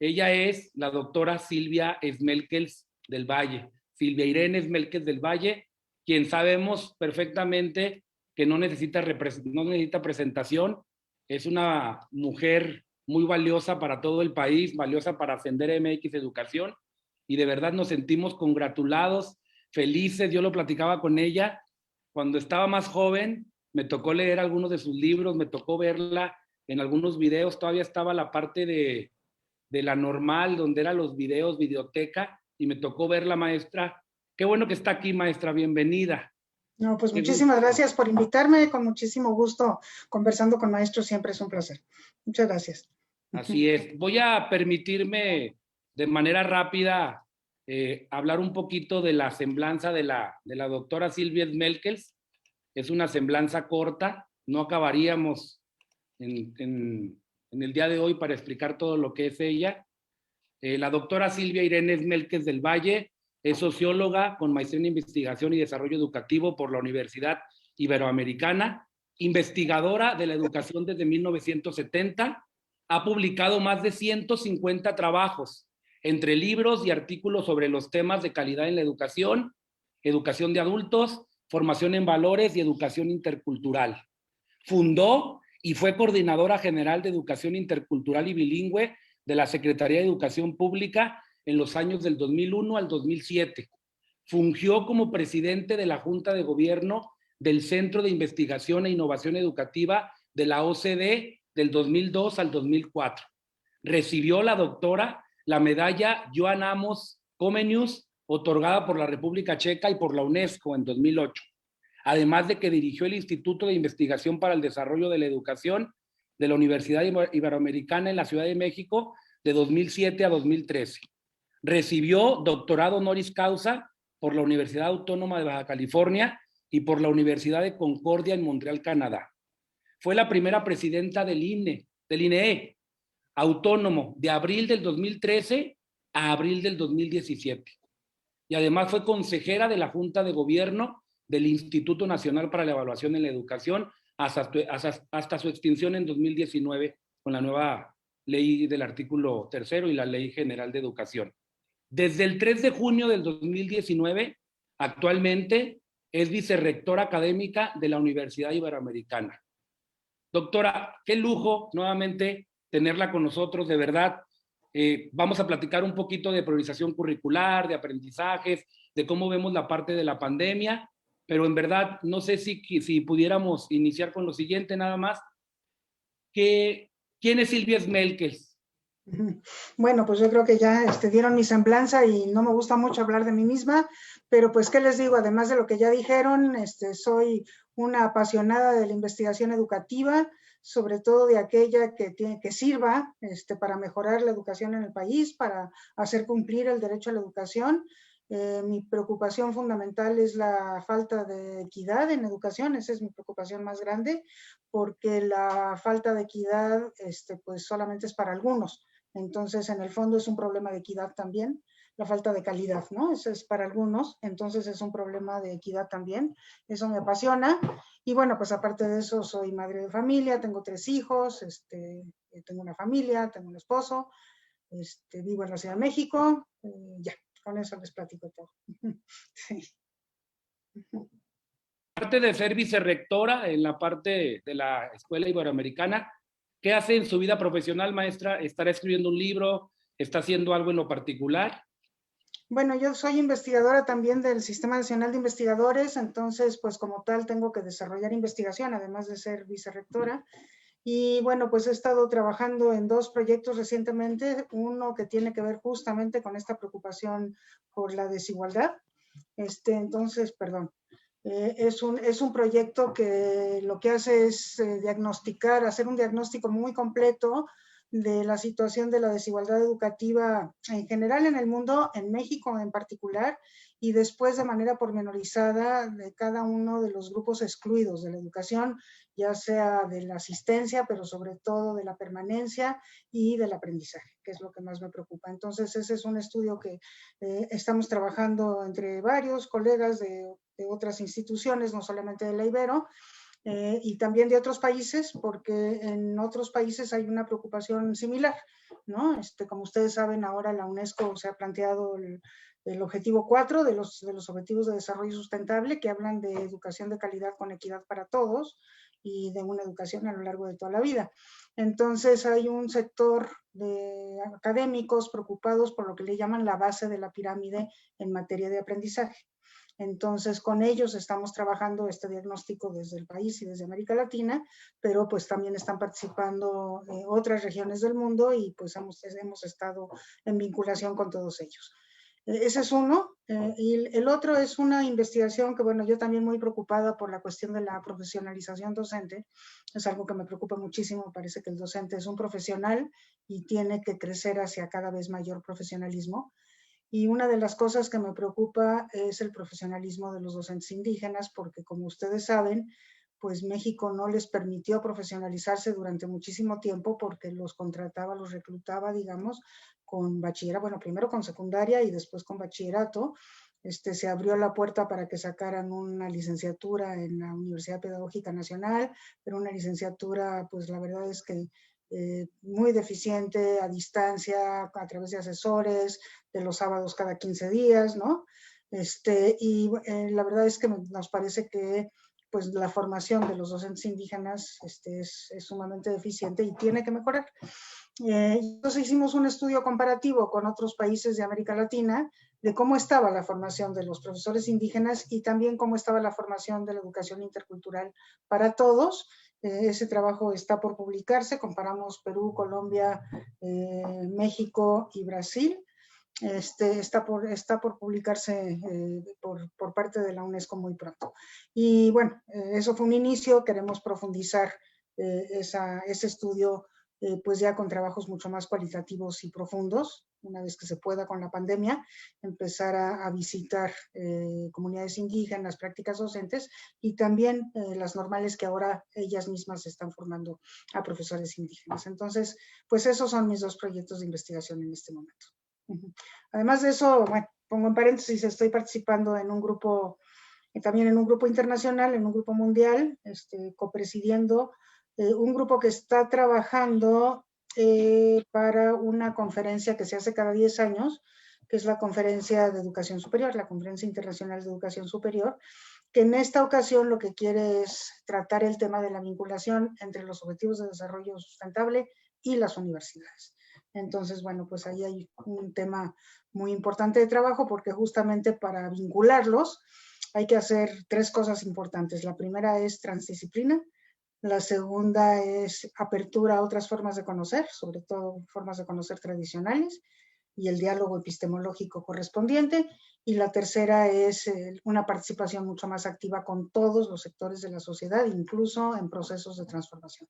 Ella es la doctora Silvia Smelkels del Valle, Silvia Irene Smelkels del Valle, quien sabemos perfectamente que no necesita presentación, es una mujer muy valiosa para todo el país, valiosa para Ascender MX Educación, y de verdad nos sentimos congratulados, felices. Yo lo platicaba con ella cuando estaba más joven, me tocó leer algunos de sus libros, me tocó verla en algunos videos, todavía estaba la parte de la normal, donde eran los videos, videoteca, y me tocó ver la maestra. Qué bueno que está aquí, maestra, bienvenida. No, pues muchísimas gracias por invitarme, con muchísimo gusto conversando con maestros, siempre es un placer. Muchas gracias. Así es. Voy a permitirme de manera rápida hablar un poquito de la semblanza de la doctora Silvia Smelkels. Es una semblanza corta, no acabaríamos en el día de hoy para explicar todo lo que es ella. La doctora Silvia Irene Smelkels del Valle es socióloga con maestría en investigación y desarrollo educativo por la Universidad Iberoamericana, investigadora de la educación desde 1970, ha publicado más de 150 trabajos, entre libros y artículos sobre los temas de calidad en la educación, educación de adultos, formación en valores y educación intercultural. Fundó y fue coordinadora general de educación intercultural y bilingüe de la Secretaría de Educación Pública en los años del 2001 al 2007. Fungió como presidente de la Junta de Gobierno del Centro de Investigación e Innovación Educativa de la OCDE del 2002 al 2004. Recibió la medalla Joan Amos Comenius, otorgada por la República Checa y por la UNESCO en 2008. Además de que dirigió el Instituto de Investigación para el Desarrollo de la Educación de la Universidad Iberoamericana en la Ciudad de México de 2007 a 2013. Recibió doctorado honoris causa por la Universidad Autónoma de Baja California y por la Universidad de Concordia en Montreal, Canadá. Fue la primera presidenta del INEE, autónomo, de abril del 2013 a abril del 2017. Y además fue consejera de la Junta de Gobierno del Instituto Nacional para la Evaluación en la Educación hasta su extinción en 2019 con la nueva ley del artículo 3 y la Ley General de Educación. Desde el 3 de junio del 2019, actualmente es vicerrectora académica de la Universidad Iberoamericana. Doctora, qué lujo nuevamente tenerla con nosotros, de verdad. Vamos a platicar un poquito de priorización curricular, de aprendizajes, de cómo vemos la parte de la pandemia, pero en verdad no sé si pudiéramos iniciar con lo siguiente nada más. ¿Quién es Silvia Smelkels? Bueno, pues yo creo que ya dieron mi semblanza y no me gusta mucho hablar de mí misma, pero pues, ¿qué les digo? Además de lo que ya dijeron, soy una apasionada de la investigación educativa, sobre todo de aquella que sirva para mejorar la educación en el país, para hacer cumplir el derecho a la educación. Mi preocupación fundamental es la falta de equidad en educación, esa es mi preocupación más grande, porque la falta de equidad pues solamente es para algunos. Entonces, en el fondo es un problema de equidad también, la falta de calidad, ¿no? Eso es para algunos, entonces es un problema de equidad también, eso me apasiona. Y bueno, pues aparte de eso, soy madre de familia, tengo 3 hijos, tengo una familia, tengo un esposo, vivo en la Ciudad de México, ya, con eso les platico todo. Sí. Aparte de ser vicerrectora en la parte de la Escuela Iberoamericana, ¿qué hace en su vida profesional, maestra? ¿Estará escribiendo un libro? ¿Está haciendo algo en lo particular? Bueno, yo soy investigadora también del Sistema Nacional de Investigadores, entonces, pues como tal, tengo que desarrollar investigación, además de ser vicerrectora. Y bueno, pues he estado trabajando en 2 proyectos recientemente, uno que tiene que ver justamente con esta preocupación por la desigualdad. Entonces, perdón, es un proyecto que lo que hace es diagnosticar, hacer un diagnóstico muy completo de la situación de la desigualdad educativa en general en el mundo, en México en particular, y después de manera pormenorizada de cada uno de los grupos excluidos de la educación, ya sea de la asistencia, pero sobre todo de la permanencia y del aprendizaje, que es lo que más me preocupa. Entonces, ese es un estudio que estamos trabajando entre varios colegas de otras instituciones, no solamente de la Ibero, y también de otros países, porque en otros países hay una preocupación similar, ¿no? Como ustedes saben, ahora la UNESCO se ha planteado el objetivo 4 de los Objetivos de Desarrollo Sustentable, que hablan de educación de calidad con equidad para todos y de una educación a lo largo de toda la vida. Entonces hay un sector de académicos preocupados por lo que le llaman la base de la pirámide en materia de aprendizaje. Entonces, con ellos estamos trabajando este diagnóstico desde el país y desde América Latina, pero pues también están participando otras regiones del mundo y pues hemos estado en vinculación con todos ellos. Ese es uno. Y el otro es una investigación que, bueno, yo también muy preocupada por la cuestión de la profesionalización docente. Es algo que me preocupa muchísimo. Parece que el docente es un profesional y tiene que crecer hacia cada vez mayor profesionalismo. Y una de las cosas que me preocupa es el profesionalismo de los docentes indígenas, porque como ustedes saben, pues México no les permitió profesionalizarse durante muchísimo tiempo porque los contrataba, los reclutaba, digamos, con bachillerato, bueno, primero con secundaria y después con bachillerato. Se abrió la puerta para que sacaran una licenciatura en la Universidad Pedagógica Nacional, pero una licenciatura, pues la verdad es que muy deficiente, a distancia, a través de asesores, de los sábados cada 15 días, ¿no? La verdad es que nos parece que pues la formación de los docentes indígenas es sumamente deficiente y tiene que mejorar. Entonces hicimos un estudio comparativo con otros países de América Latina de cómo estaba la formación de los profesores indígenas y también cómo estaba la formación de la educación intercultural para todos. Ese trabajo está por publicarse, comparamos Perú, Colombia, México y Brasil. Está por publicarse por parte de la UNESCO muy pronto. Y bueno, eso fue un inicio, queremos profundizar ese estudio pues ya con trabajos mucho más cualitativos y profundos, una vez que se pueda con la pandemia, empezar a visitar comunidades indígenas, prácticas docentes y también las normales que ahora ellas mismas están formando a profesores indígenas. Entonces, pues esos son mis dos proyectos de investigación en este momento. Además de eso, bueno, pongo en paréntesis, estoy participando en un grupo, también en un grupo internacional, en un grupo mundial, copresidiendo un grupo que está trabajando para una conferencia que se hace cada 10 años, que es la Conferencia de Educación Superior, la Conferencia Internacional de Educación Superior, que en esta ocasión lo que quiere es tratar el tema de la vinculación entre los Objetivos de Desarrollo Sustentable y las universidades. Entonces, bueno, pues ahí hay un tema muy importante de trabajo porque justamente para vincularlos hay que hacer tres cosas importantes. La primera es transdisciplina, la segunda es apertura a otras formas de conocer, sobre todo formas de conocer tradicionales, y el diálogo epistemológico correspondiente, y la tercera es una participación mucho más activa con todos los sectores de la sociedad, incluso en procesos de transformación.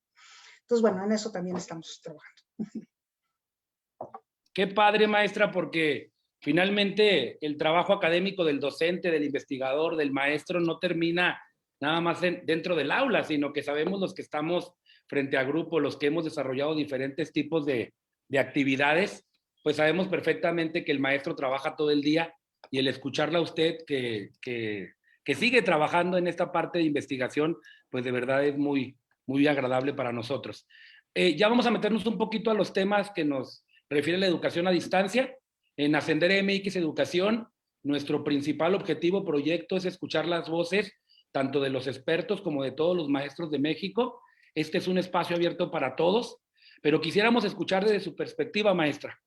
Entonces, bueno, en eso también estamos trabajando. Qué padre, maestra, porque finalmente el trabajo académico del docente, del investigador, del maestro no termina nada más dentro del aula, sino que sabemos los que estamos frente a grupo, los que hemos desarrollado diferentes tipos de actividades, pues sabemos perfectamente que el maestro trabaja todo el día y el escucharla a usted que sigue trabajando en esta parte de investigación, pues de verdad es muy, muy agradable para nosotros. Ya vamos a meternos un poquito a los temas que nos refiere a la educación a distancia. En Ascender MX Educación, nuestro principal objetivo, proyecto, es escuchar las voces tanto de los expertos como de todos los maestros de México. Este es un espacio abierto para todos, pero quisiéramos escuchar desde su perspectiva, maestra.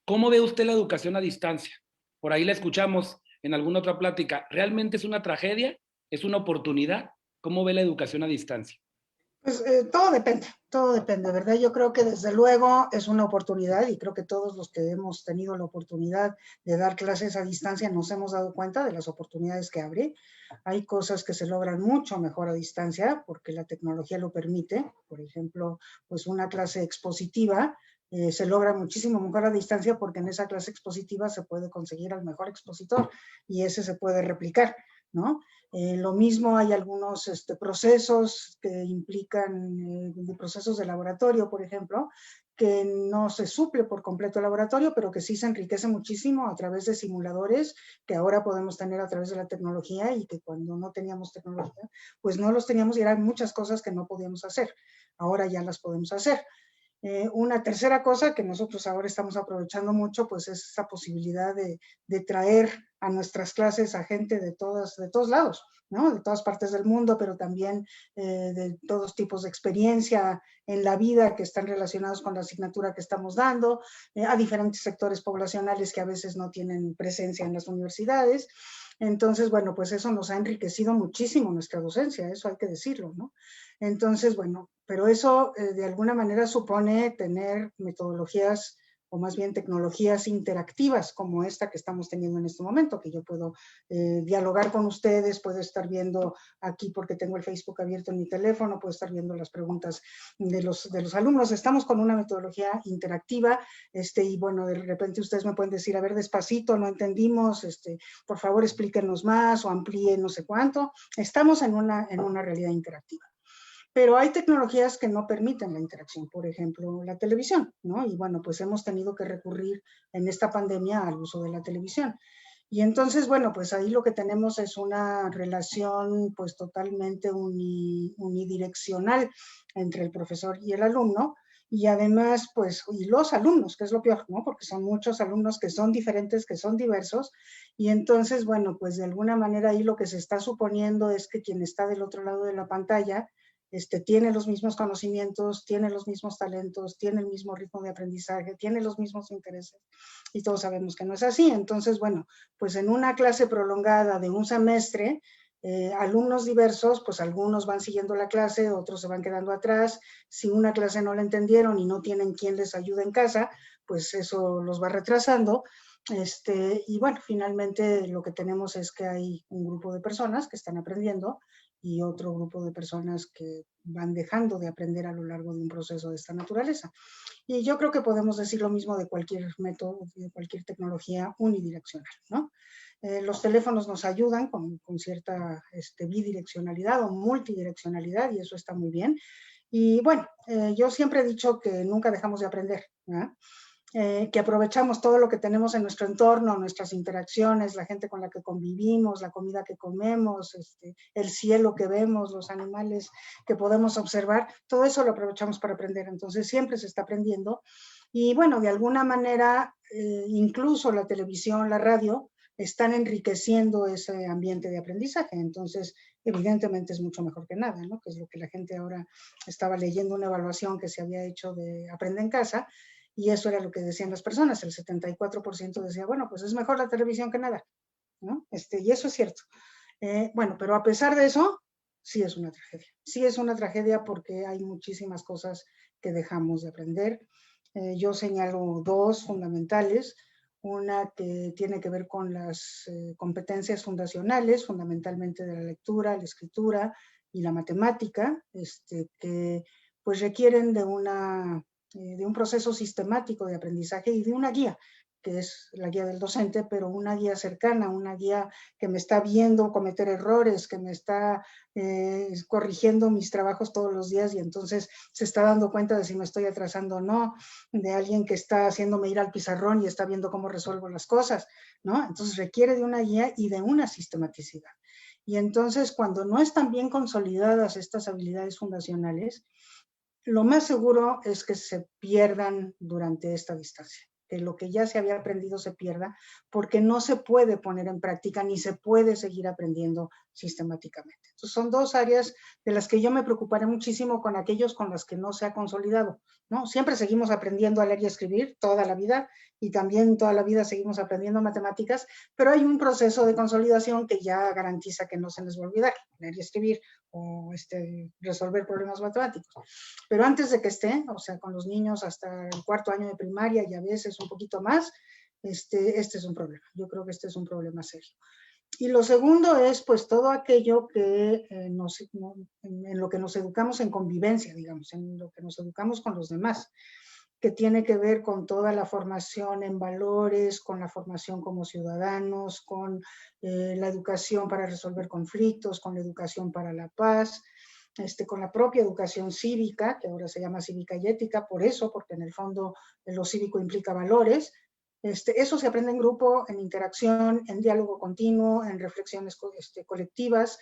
¿Cómo ve usted la educación a distancia? Por ahí la escuchamos en alguna otra plática. ¿Realmente es una tragedia? ¿Es una oportunidad? ¿Cómo ve la educación a distancia? Pues todo depende, ¿verdad? Yo creo que desde luego es una oportunidad y creo que todos los que hemos tenido la oportunidad de dar clases a distancia nos hemos dado cuenta de las oportunidades que abre. Hay cosas que se logran mucho mejor a distancia porque la tecnología lo permite. Por ejemplo, pues una clase expositiva se logra muchísimo mejor a distancia porque en esa clase expositiva se puede conseguir al mejor expositor y ese se puede replicar, ¿no? Lo mismo hay algunos procesos que implican procesos de laboratorio, por ejemplo, que no se suple por completo el laboratorio, pero que sí se enriquece muchísimo a través de simuladores que ahora podemos tener a través de la tecnología y que cuando no teníamos tecnología, pues no los teníamos y eran muchas cosas que no podíamos hacer. Ahora ya las podemos hacer. Una tercera cosa que nosotros ahora estamos aprovechando mucho, pues es esa posibilidad de traer a nuestras clases a gente de todos lados, ¿no? De todas partes del mundo, pero también de todos tipos de experiencia en la vida que están relacionados con la asignatura que estamos dando, a diferentes sectores poblacionales que a veces no tienen presencia en las universidades. Entonces, bueno, pues eso nos ha enriquecido muchísimo nuestra docencia, eso hay que decirlo, ¿no? Entonces, bueno, pero eso de alguna manera supone tener metodologías o más bien tecnologías interactivas como esta que estamos teniendo en este momento, que yo puedo dialogar con ustedes, puedo estar viendo aquí porque tengo el Facebook abierto en mi teléfono, puedo estar viendo las preguntas de los alumnos. Estamos con una metodología interactiva y bueno, de repente ustedes me pueden decir, a ver, despacito, no entendimos, por favor explíquenos más o amplíe no sé cuánto. Estamos en una realidad interactiva. Pero hay tecnologías que no permiten la interacción, por ejemplo, la televisión, ¿no? Y bueno, pues hemos tenido que recurrir en esta pandemia al uso de la televisión. Y entonces, bueno, pues ahí lo que tenemos es una relación pues totalmente unidireccional entre el profesor y el alumno, y además, pues, y los alumnos, que es lo peor, ¿no? Porque son muchos alumnos que son diferentes, que son diversos, y entonces, bueno, pues de alguna manera ahí lo que se está suponiendo es que quien está del otro lado de la pantalla tiene los mismos conocimientos, tiene los mismos talentos, tiene el mismo ritmo de aprendizaje, tiene los mismos intereses, y todos sabemos que no es así. Entonces, bueno, pues en una clase prolongada de un semestre, alumnos diversos, pues algunos van siguiendo la clase, otros se van quedando atrás. Si una clase no la entendieron y no tienen quien les ayude en casa, pues eso los va retrasando. Y bueno, finalmente lo que tenemos es que hay un grupo de personas que están aprendiendo y otro grupo de personas que van dejando de aprender a lo largo de un proceso de esta naturaleza. Y yo creo que podemos decir lo mismo de cualquier método, de cualquier tecnología unidireccional, ¿no? Los teléfonos nos ayudan con cierta bidireccionalidad o multidireccionalidad y eso está muy bien. Y bueno, yo siempre he dicho que nunca dejamos de aprender, ¿no? Que aprovechamos todo lo que tenemos en nuestro entorno, nuestras interacciones, la gente con la que convivimos, la comida que comemos, el cielo que vemos, los animales que podemos observar, todo eso lo aprovechamos para aprender. Entonces siempre se está aprendiendo y bueno, de alguna manera, incluso la televisión, la radio, están enriqueciendo ese ambiente de aprendizaje. Entonces, evidentemente es mucho mejor que nada, ¿no? Que es lo que la gente ahora estaba leyendo una evaluación que se había hecho de Aprende en Casa. Y eso era lo que decían las personas, el 74% decía, bueno, pues es mejor la televisión que nada, ¿no? Y eso es cierto. Bueno, pero a pesar de eso, sí es una tragedia. Sí es una tragedia porque hay muchísimas cosas que dejamos de aprender. Yo señalo dos fundamentales. Una que tiene que ver con las competencias fundacionales, fundamentalmente de la lectura, la escritura y la matemática, que pues requieren de un proceso sistemático de aprendizaje y de una guía, que es la guía del docente, pero una guía cercana, una guía que me está viendo cometer errores, que me está corrigiendo mis trabajos todos los días y entonces se está dando cuenta de si me estoy atrasando o no, de alguien que está haciéndome ir al pizarrón y está viendo cómo resuelvo las cosas, ¿no? Entonces requiere de una guía y de una sistematicidad. Y entonces cuando no están bien consolidadas estas habilidades fundacionales, lo más seguro es que se pierdan durante esta distancia, que lo que ya se había aprendido se pierda, porque no se puede poner en práctica ni se puede seguir aprendiendo sistemáticamente. Entonces, son dos áreas de las que yo me preocuparé muchísimo con aquellos con las que no se ha consolidado, ¿no? Siempre seguimos aprendiendo a leer y escribir toda la vida y también toda la vida seguimos aprendiendo matemáticas, pero hay un proceso de consolidación que ya garantiza que no se les va a olvidar leer y escribir o resolver problemas matemáticos. Pero antes de que esté, o sea, con los niños hasta el 4º año de primaria y a veces un poquito más, este es un problema. Yo creo que este es un problema serio. Y lo segundo es, pues, todo aquello que en lo que nos educamos en convivencia, digamos, en lo que nos educamos con los demás, que tiene que ver con toda la formación en valores, con la formación como ciudadanos, con la educación para resolver conflictos, con la educación para la paz, con la propia educación cívica, que ahora se llama cívica y ética, por eso, porque en el fondo lo cívico implica valores. Eso se aprende en grupo, en interacción, en diálogo continuo, en reflexiones colectivas,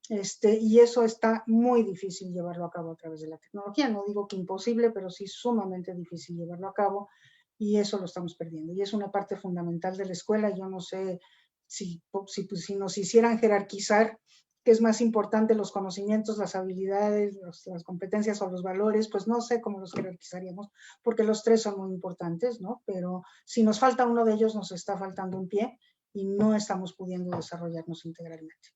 y eso está muy difícil llevarlo a cabo a través de la tecnología. No digo que imposible, pero sí sumamente difícil llevarlo a cabo, y eso lo estamos perdiendo. Y es una parte fundamental de la escuela. Yo no sé si nos hicieran jerarquizar qué es más importante, los conocimientos, las habilidades, las competencias o los valores, pues no sé cómo los jerarquizaríamos, porque los tres son muy importantes, ¿no? Pero si nos falta uno de ellos, nos está faltando un pie y no estamos pudiendo desarrollarnos integralmente.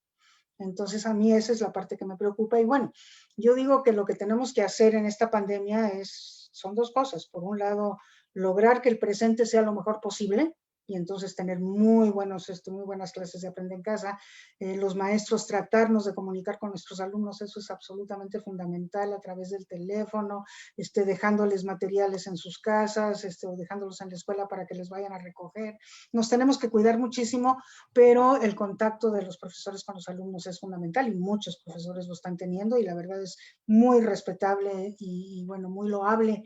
Entonces, a mí esa es la parte que me preocupa. Y bueno, yo digo que lo que tenemos que hacer en esta pandemia son dos cosas. Por un lado, lograr que el presente sea lo mejor posible, y entonces tener muy buenas clases de aprender en casa. Los maestros tratarnos de comunicar con nuestros alumnos, eso es absolutamente fundamental, a través del teléfono, dejándoles materiales en sus casas, o dejándolos en la escuela para que les vayan a recoger. Nos tenemos que cuidar muchísimo, pero el contacto de los profesores con los alumnos es fundamental, y muchos profesores lo están teniendo, y la verdad es muy respetable y bueno, muy loable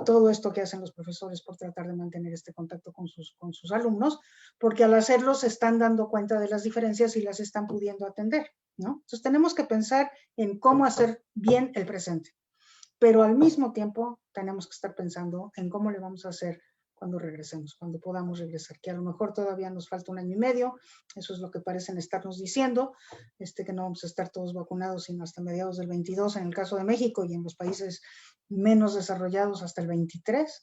todo esto que hacen los profesores por tratar de mantener este contacto con sus alumnos, porque al hacerlo se están dando cuenta de las diferencias y las están pudiendo atender, ¿no? Entonces tenemos que pensar en cómo hacer bien el presente, pero al mismo tiempo tenemos que estar pensando en cómo le vamos a hacer cuando regresemos, cuando podamos regresar, que a lo mejor todavía nos falta 1 año y medio, eso es lo que parecen estarnos diciendo, que no vamos a estar todos vacunados sino hasta mediados del 22 en el caso de México, y en los países menos desarrollados hasta el 23.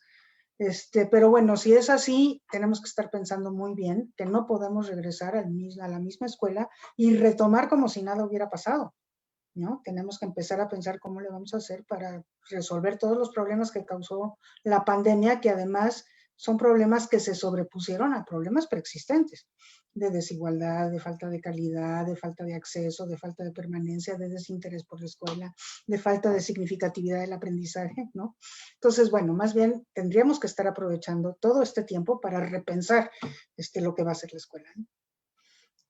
Pero bueno, si es así, tenemos que estar pensando muy bien que no podemos regresar a la misma escuela y retomar como si nada hubiera pasado, ¿no? Tenemos que empezar a pensar cómo le vamos a hacer para resolver todos los problemas que causó la pandemia, que además son problemas que se sobrepusieron a problemas preexistentes, de desigualdad, de falta de calidad, de falta de acceso, de falta de permanencia, de desinterés por la escuela, de falta de significatividad del aprendizaje, ¿no? Entonces, bueno, más bien tendríamos que estar aprovechando todo este tiempo para repensar lo que va a ser la escuela, ¿no?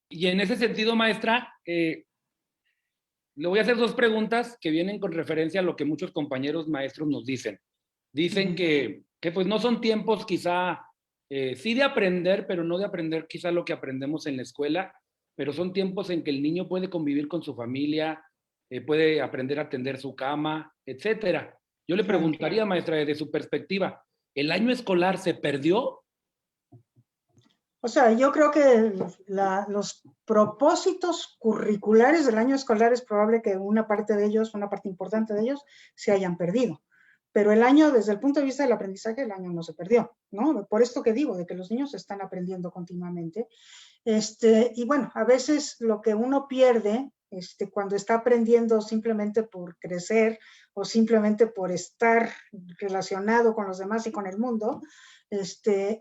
Y en ese sentido, maestra, le voy a hacer 2 preguntas que vienen con referencia a lo que muchos compañeros maestros nos dicen. Dicen que pues no son tiempos quizá, sí de aprender, pero no de aprender quizá lo que aprendemos en la escuela, pero son tiempos en que el niño puede convivir con su familia, puede aprender a tender su cama, etcétera. Yo le preguntaría, maestra, desde su perspectiva, ¿el año escolar se perdió? O sea, yo creo que los propósitos curriculares del año escolar es probable que una parte de ellos, una parte importante de ellos, se hayan perdido. Pero el año, desde el punto de vista del aprendizaje, el año no se perdió, ¿no? Por esto que digo, de que los niños están aprendiendo continuamente. Y bueno, a veces lo que uno pierde, cuando está aprendiendo simplemente por crecer o simplemente por estar relacionado con los demás y con el mundo,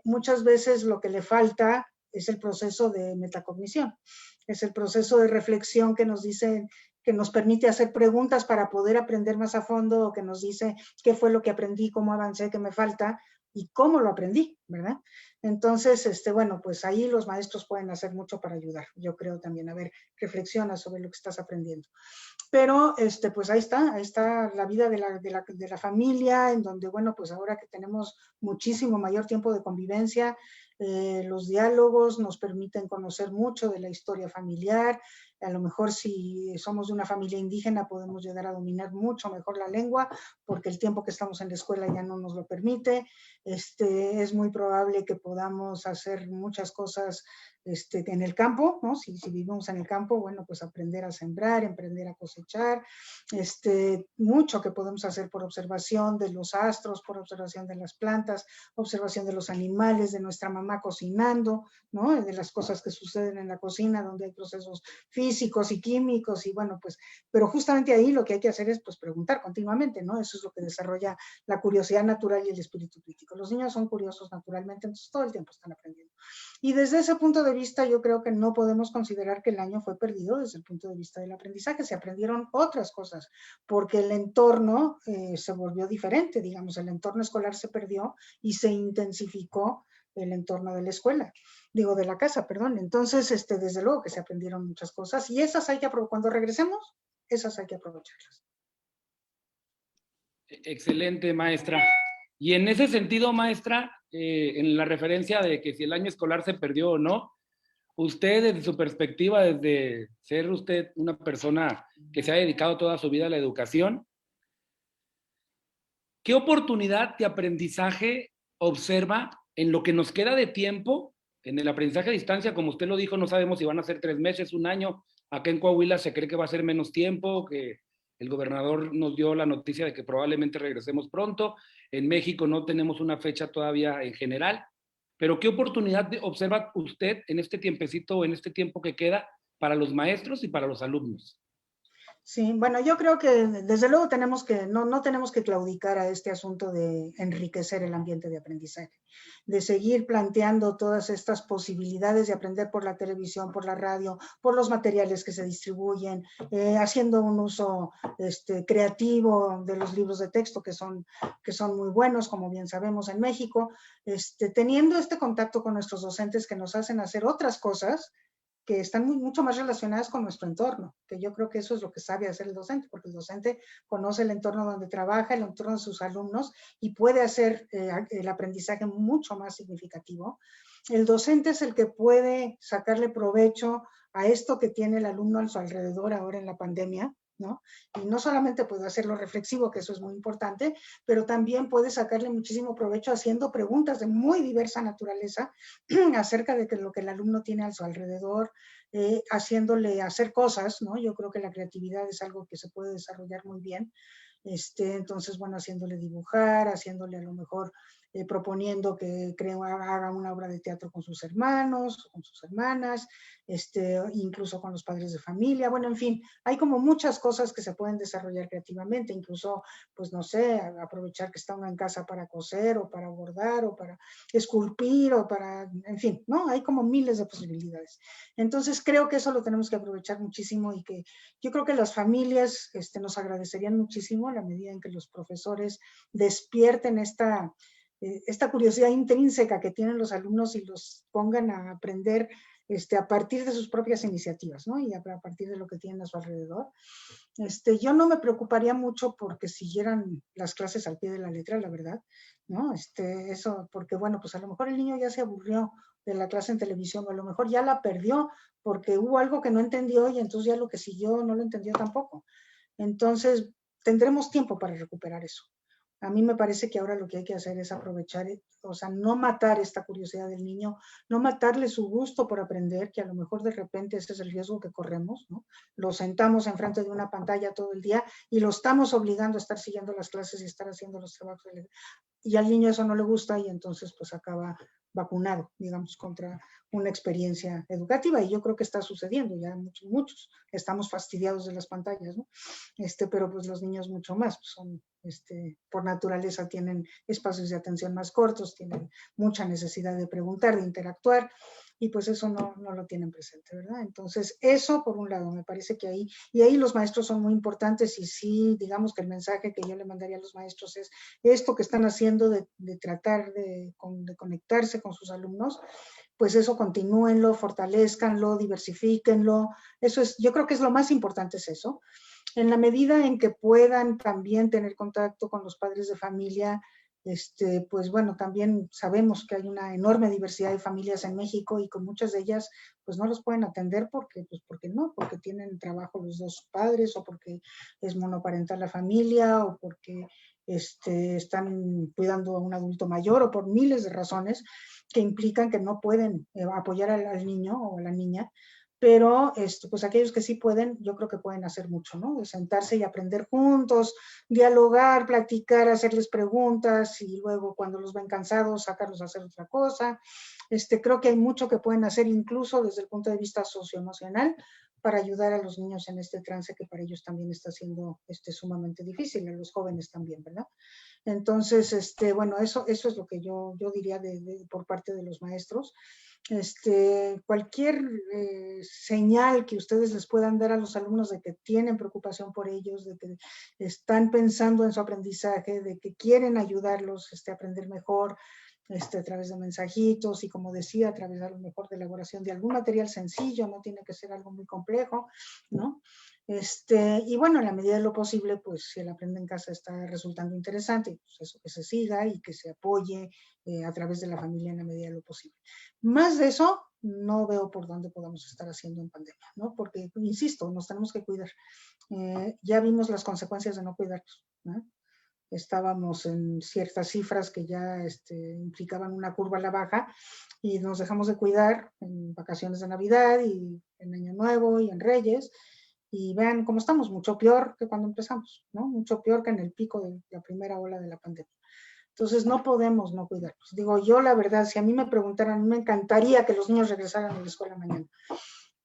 muchas veces lo que le falta es el proceso de metacognición, es el proceso de reflexión que nos dice, que nos permite hacer preguntas para poder aprender más a fondo, o que nos dice qué fue lo que aprendí, cómo avancé, qué me falta y cómo lo aprendí, ¿verdad? Entonces, bueno, pues ahí los maestros pueden hacer mucho para ayudar. Yo creo también, a ver, reflexiona sobre lo que estás aprendiendo. Pero, pues ahí está la vida de la familia, en donde, bueno, pues ahora que tenemos muchísimo mayor tiempo de convivencia, los diálogos nos permiten conocer mucho de la historia familiar. A lo mejor si somos de una familia indígena podemos llegar a dominar mucho mejor la lengua, porque el tiempo que estamos en la escuela ya no nos lo permite. Es muy probable que podamos hacer muchas cosas en el campo, ¿no? Si vivimos en el campo, bueno, pues aprender a sembrar, aprender a cosechar, mucho que podemos hacer por observación de los astros, por observación de las plantas, observación de los animales, de nuestra mamá cocinando, ¿no? De las cosas que suceden en la cocina, donde hay procesos físicos y químicos, y bueno, pues, pero justamente ahí lo que hay que hacer es, pues, preguntar continuamente, ¿no? Eso es lo que desarrolla la curiosidad natural y el espíritu crítico. Los niños son curiosos naturalmente, entonces todo el tiempo están aprendiendo. Y desde ese punto de vista, yo creo que no podemos considerar que el año fue perdido desde el punto de vista del aprendizaje. Se aprendieron otras cosas, porque el entorno se volvió diferente, digamos, el entorno escolar se perdió y se intensificó el entorno de la escuela, digo, de la casa, perdón. Entonces, desde luego que se aprendieron muchas cosas, y esas hay que aprovechar. Cuando regresemos, esas hay que aprovecharlas. Excelente, maestra. Y en ese sentido, maestra, en la referencia de que si el año escolar se perdió o no, usted desde su perspectiva, desde ser usted una persona que se ha dedicado toda su vida a la educación, ¿qué oportunidad de aprendizaje observa en lo que nos queda de tiempo en el aprendizaje a distancia? Como usted lo dijo, no sabemos si van a ser 3 meses, un año. Acá en Coahuila se cree que va a ser menos tiempo, que el gobernador nos dio la noticia de que probablemente regresemos pronto. En México no tenemos una fecha todavía en general. Pero ¿qué oportunidad observa usted en este tiempecito, en este tiempo que queda para los maestros y para los alumnos? Sí, bueno, yo creo que desde luego no tenemos que claudicar a este asunto de enriquecer el ambiente de aprendizaje, de seguir planteando todas estas posibilidades de aprender por la televisión, por la radio, por los materiales que se distribuyen, haciendo un uso creativo de los libros de texto que son muy buenos, como bien sabemos en México, teniendo este contacto con nuestros docentes que nos hacen hacer otras cosas que están mucho más relacionadas con nuestro entorno, que yo creo que eso es lo que sabe hacer el docente, porque el docente conoce el entorno donde trabaja, el entorno de sus alumnos y puede hacer el aprendizaje mucho más significativo. El docente es el que puede sacarle provecho a esto que tiene el alumno a su alrededor ahora en la pandemia, ¿no? Y no solamente puede hacerlo reflexivo, que eso es muy importante, pero también puede sacarle muchísimo provecho haciendo preguntas de muy diversa naturaleza acerca de lo que el alumno tiene a su alrededor, haciéndole hacer cosas, ¿no? Yo creo que la creatividad es algo que se puede desarrollar muy bien. Entonces, bueno, haciéndole dibujar, haciéndole a lo mejor proponiendo que haga una obra de teatro con sus hermanos, con sus hermanas, incluso con los padres de familia. Bueno, en fin, hay como muchas cosas que se pueden desarrollar creativamente, incluso, pues no sé, aprovechar que está uno en casa para coser o para bordar o para esculpir o para, en fin, ¿no? Hay como miles de posibilidades. Entonces, creo que eso lo tenemos que aprovechar muchísimo y que yo creo que las familias nos agradecerían muchísimo a la medida en que los profesores despierten esta curiosidad intrínseca que tienen los alumnos y los pongan a aprender a partir de sus propias iniciativas, ¿no? Y a partir de lo que tienen a su alrededor. Yo no me preocuparía mucho porque siguieran las clases al pie de la letra, la verdad, ¿no? Eso, porque bueno, pues a lo mejor el niño ya se aburrió de la clase en televisión, o a lo mejor ya la perdió porque hubo algo que no entendió y entonces ya lo que siguió no lo entendió tampoco. Entonces, tendremos tiempo para recuperar eso. A mí me parece que ahora lo que hay que hacer es aprovechar, o sea, no matar esta curiosidad del niño, no matarle su gusto por aprender, que a lo mejor de repente ese es el riesgo que corremos, ¿no? Lo sentamos enfrente de una pantalla todo el día y lo estamos obligando a estar siguiendo las clases y estar haciendo los trabajos. Y al niño eso no le gusta y entonces pues acaba vacunado, digamos, contra una experiencia educativa. Y yo creo que está sucediendo, ya muchos estamos fastidiados de las pantallas, ¿no? Pero pues los niños mucho más, pues son, por naturaleza tienen espacios de atención más cortos, tienen mucha necesidad de preguntar, de interactuar, y pues eso no lo tienen presente, ¿verdad? Entonces, eso por un lado, me parece que ahí, y ahí los maestros son muy importantes, y sí, digamos que el mensaje que yo le mandaría a los maestros es esto que están haciendo de tratar de conectarse con sus alumnos, pues eso continúenlo, fortalezcanlo, diversifíquenlo. Eso es, yo creo que es lo más importante, es eso. En la medida en que puedan también tener contacto con los padres de familia, pues bueno, también sabemos que hay una enorme diversidad de familias en México y con muchas de ellas pues no los pueden atender porque no, porque tienen trabajo los dos padres o porque es monoparental la familia o porque están cuidando a un adulto mayor o por miles de razones que implican que no pueden apoyar al niño o a la niña. Pero pues aquellos que sí pueden, yo creo que pueden hacer mucho, ¿no? De sentarse y aprender juntos, dialogar, platicar, hacerles preguntas y luego cuando los ven cansados, sacarlos a hacer otra cosa. Creo que hay mucho que pueden hacer incluso desde el punto de vista socioemocional para ayudar a los niños en este trance que para ellos también está siendo sumamente difícil, a los jóvenes también, ¿verdad? Entonces, bueno, eso es lo que yo diría por parte de los maestros. Cualquier señal que ustedes les puedan dar a los alumnos de que tienen preocupación por ellos, de que están pensando en su aprendizaje, de que quieren ayudarlos a aprender mejor, a través de mensajitos y como decía, a través a lo mejor de elaboración de algún material sencillo, no tiene que ser algo muy complejo, ¿no? Y bueno, en la medida de lo posible, pues si el aprende en casa está resultando interesante, pues eso, que se siga y que se apoye a través de la familia en la medida de lo posible. Más de eso, no veo por dónde podamos estar haciendo en pandemia, ¿no? Porque, insisto, nos tenemos que cuidar. Ya vimos las consecuencias de no cuidarnos, ¿no? Estábamos en ciertas cifras que ya implicaban una curva a la baja y nos dejamos de cuidar en vacaciones de Navidad y en Año Nuevo y en Reyes. Y vean cómo estamos, mucho peor que cuando empezamos, ¿no? Mucho peor que en el pico de la primera ola de la pandemia. Entonces no podemos no cuidarnos. Digo, yo la verdad, si a mí me preguntaran, me encantaría que los niños regresaran a la escuela mañana,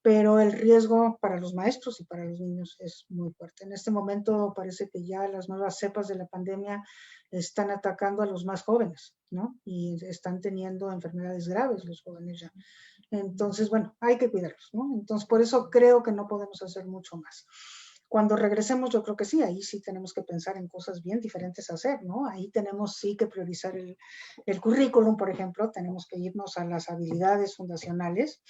pero el riesgo para los maestros y para los niños es muy fuerte. En este momento parece que ya las nuevas cepas de la pandemia están atacando a los más jóvenes, ¿no? Y están teniendo enfermedades graves los jóvenes ya. Entonces, bueno, hay que cuidarlos, ¿no? Entonces, por eso creo que no podemos hacer mucho más. Cuando regresemos, yo creo que sí, ahí sí tenemos que pensar en cosas bien diferentes a hacer, ¿no? Ahí tenemos sí que priorizar el currículum, por ejemplo, tenemos que irnos a las habilidades fundacionales,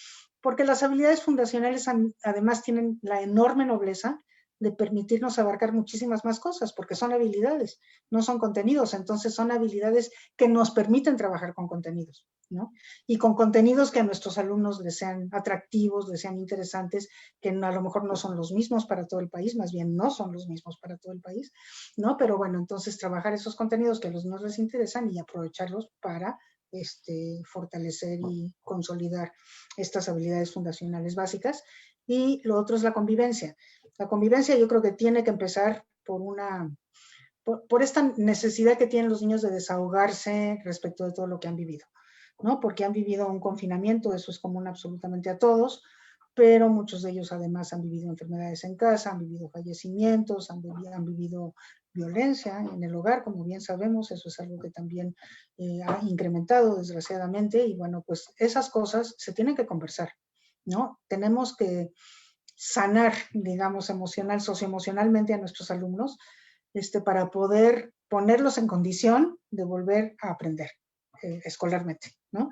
porque las habilidades fundacionales además tienen la enorme nobleza de permitirnos abarcar muchísimas más cosas, porque son habilidades, no son contenidos, entonces son habilidades que nos permiten trabajar con contenidos, ¿no? Y con contenidos que a nuestros alumnos les sean atractivos, les sean interesantes, que a lo mejor no son los mismos para todo el país, más bien no son los mismos para todo el país, ¿no? Pero bueno, entonces trabajar esos contenidos que a los niños les interesan y aprovecharlos para fortalecer y consolidar estas habilidades fundacionales básicas. Y lo otro es la convivencia. La convivencia yo creo que tiene que empezar por esta necesidad que tienen los niños de desahogarse respecto de todo lo que han vivido, ¿no? Porque han vivido un confinamiento, eso es común absolutamente a todos, pero muchos de ellos además han vivido enfermedades en casa, han vivido fallecimientos, han vivido violencia en el hogar, como bien sabemos, eso es algo que también ha incrementado desgraciadamente, y bueno, pues esas cosas se tienen que conversar, ¿no? Tenemos que sanar, digamos, socioemocionalmente a nuestros alumnos, para poder ponerlos en condición de volver a aprender escolarmente, ¿no?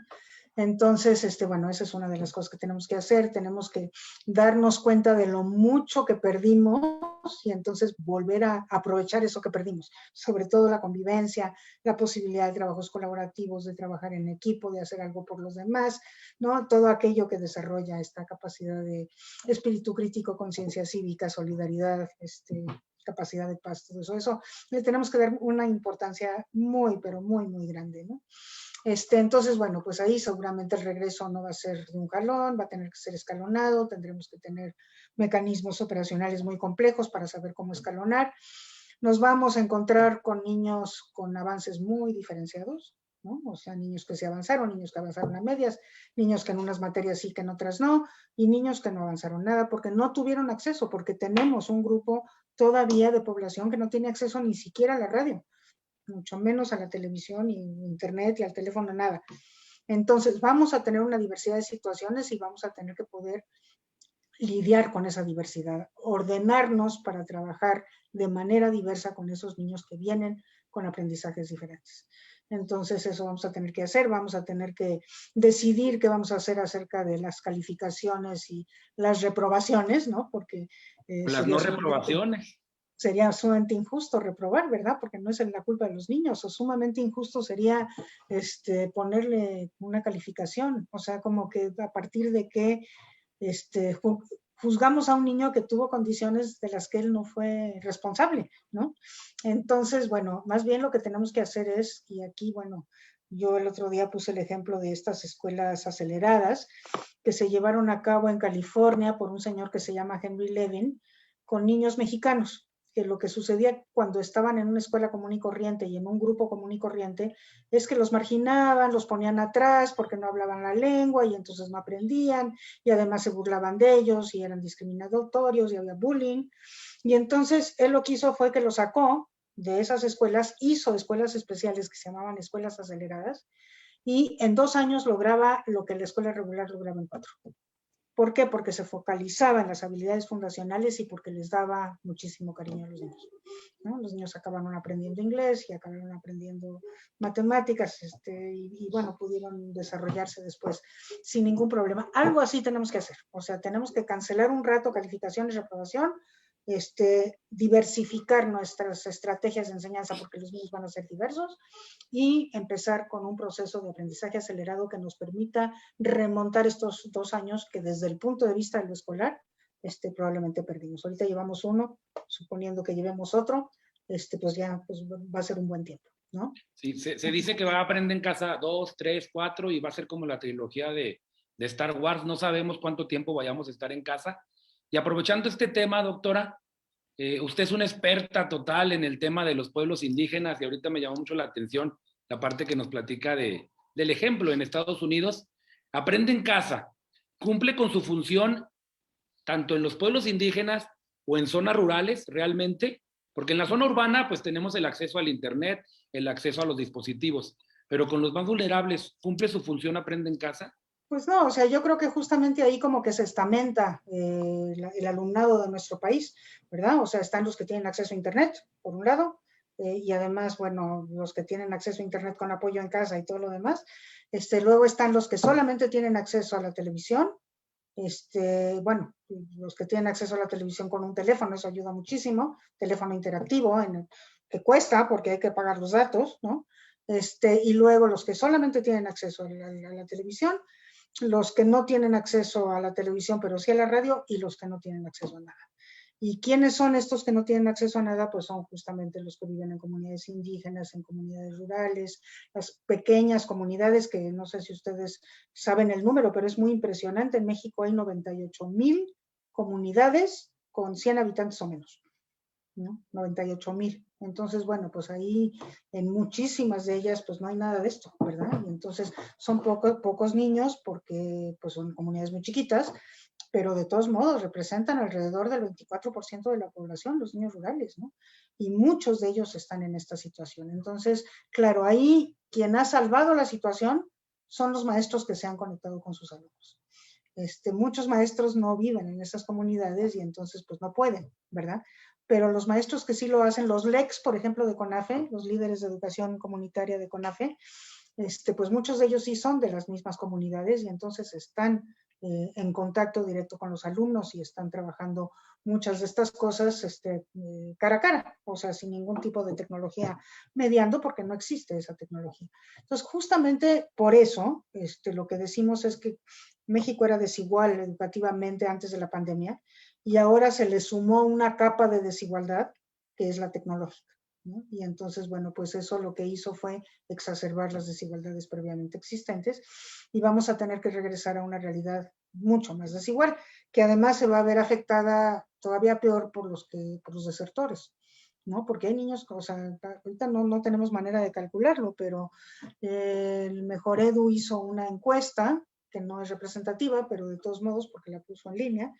Entonces, bueno, esa es una de las cosas que tenemos que hacer, tenemos que darnos cuenta de lo mucho que perdimos y entonces volver a aprovechar eso que perdimos, sobre todo la convivencia, la posibilidad de trabajos colaborativos, de trabajar en equipo, de hacer algo por los demás, ¿no? Todo aquello que desarrolla esta capacidad de espíritu crítico, conciencia cívica, solidaridad, capacidad de paz, todo eso le tenemos que dar una importancia muy, pero muy, muy grande, ¿no? Entonces, bueno, pues ahí seguramente el regreso no va a ser de un jalón, va a tener que ser escalonado, tendremos que tener mecanismos operacionales muy complejos para saber cómo escalonar. Nos vamos a encontrar con niños con avances muy diferenciados, ¿no? O sea, niños que se avanzaron, niños que avanzaron a medias, niños que en unas materias sí, que en otras no, y niños que no avanzaron nada porque no tuvieron acceso, porque tenemos un grupo todavía de población que no tiene acceso ni siquiera a la radio, mucho menos a la televisión y internet y al teléfono, nada. Entonces vamos a tener una diversidad de situaciones y vamos a tener que poder lidiar con esa diversidad, ordenarnos para trabajar de manera diversa con esos niños que vienen con aprendizajes diferentes. Entonces eso vamos a tener que hacer, vamos a tener que decidir qué vamos a hacer acerca de las calificaciones y las reprobaciones, ¿no? Porque las no reprobaciones. Sería sumamente injusto reprobar, ¿verdad? Porque no es la culpa de los niños, o sumamente injusto sería ponerle una calificación, o sea, como que a partir de que juzgamos a un niño que tuvo condiciones de las que él no fue responsable, ¿no? Entonces, bueno, más bien lo que tenemos que hacer es, y aquí, bueno, yo el otro día puse el ejemplo de estas escuelas aceleradas que se llevaron a cabo en California por un señor que se llama Henry Levin, con niños mexicanos, que lo que sucedía cuando estaban en una escuela común y corriente y en un grupo común y corriente es que los marginaban, los ponían atrás porque no hablaban la lengua y entonces no aprendían y además se burlaban de ellos y eran discriminatorios y había bullying. Y entonces él lo que hizo fue que lo sacó de esas escuelas, hizo escuelas especiales que se llamaban escuelas aceleradas y en 2 años lograba lo que la escuela regular lograba en 4. ¿Por qué? Porque se focalizaba en las habilidades fundacionales y porque les daba muchísimo cariño a los niños, ¿no? Los niños acabaron aprendiendo inglés y acabaron aprendiendo matemáticas, y bueno, pudieron desarrollarse después sin ningún problema. Algo así tenemos que hacer, o sea, tenemos que cancelar un rato calificaciones, reprobación, diversificar nuestras estrategias de enseñanza porque los niños van a ser diversos y empezar con un proceso de aprendizaje acelerado que nos permita remontar estos 2 años que desde el punto de vista de lo escolar probablemente perdimos. Ahorita llevamos uno, suponiendo que llevemos otro, pues ya pues va a ser un buen tiempo, ¿no? Sí, se dice que va a aprender en casa 2, 3, 4 y va a ser como la trilogía de Star Wars. No sabemos cuánto tiempo vayamos a estar en casa. Y aprovechando este tema, doctora, usted es una experta total en el tema de los pueblos indígenas y ahorita me llamó mucho la atención la parte que nos platica del ejemplo en Estados Unidos. Aprende en casa, cumple con su función tanto en los pueblos indígenas o en zonas rurales realmente, porque en la zona urbana pues tenemos el acceso al internet, el acceso a los dispositivos, pero con los más vulnerables, ¿cumple su función aprende en casa? Pues no, o sea, yo creo que justamente ahí como que se estamenta el alumnado de nuestro país, ¿verdad? O sea, están los que tienen acceso a Internet, por un lado, y además, bueno, los que tienen acceso a Internet con apoyo en casa y todo lo demás. Luego están los que solamente tienen acceso a la televisión, bueno, los que tienen acceso a la televisión con un teléfono, eso ayuda muchísimo, teléfono interactivo, que cuesta porque hay que pagar los datos, ¿no? Y luego los que solamente tienen acceso a la televisión, los que no tienen acceso a la televisión, pero sí a la radio, y los que no tienen acceso a nada. ¿Y quiénes son estos que no tienen acceso a nada? Pues son justamente los que viven en comunidades indígenas, en comunidades rurales, las pequeñas comunidades que no sé si ustedes saben el número, pero es muy impresionante. En México hay 98,000 comunidades con 100 habitantes o menos, ¿no? 98,000. Entonces, bueno, pues ahí en muchísimas de ellas pues no hay nada de esto, ¿verdad? Y entonces son pocos niños porque pues son comunidades muy chiquitas, pero de todos modos representan alrededor del 24% de la población, los niños rurales, ¿no? Y muchos de ellos están en esta situación. Entonces, claro, ahí quien ha salvado la situación son los maestros que se han conectado con sus alumnos. Muchos maestros no viven en esas comunidades y entonces pues no pueden, ¿verdad? Pero los maestros que sí lo hacen, los LECs, por ejemplo, de CONAFE, los líderes de educación comunitaria de CONAFE, pues muchos de ellos sí son de las mismas comunidades y entonces están en contacto directo con los alumnos y están trabajando muchas de estas cosas cara a cara, o sea, sin ningún tipo de tecnología mediando porque no existe esa tecnología. Entonces, justamente por eso, lo que decimos es que México era desigual educativamente antes de la pandemia y ahora se le sumó una capa de desigualdad que es la tecnológica, ¿no? Y entonces, bueno, pues eso lo que hizo fue exacerbar las desigualdades previamente existentes y vamos a tener que regresar a una realidad mucho más desigual, que además se va a ver afectada todavía peor por los desertores, ¿no? Porque hay niños, o sea, ahorita no tenemos manera de calcularlo, pero el Mejor Edu hizo una encuesta que no es representativa, pero de todos modos, porque la puso en línea,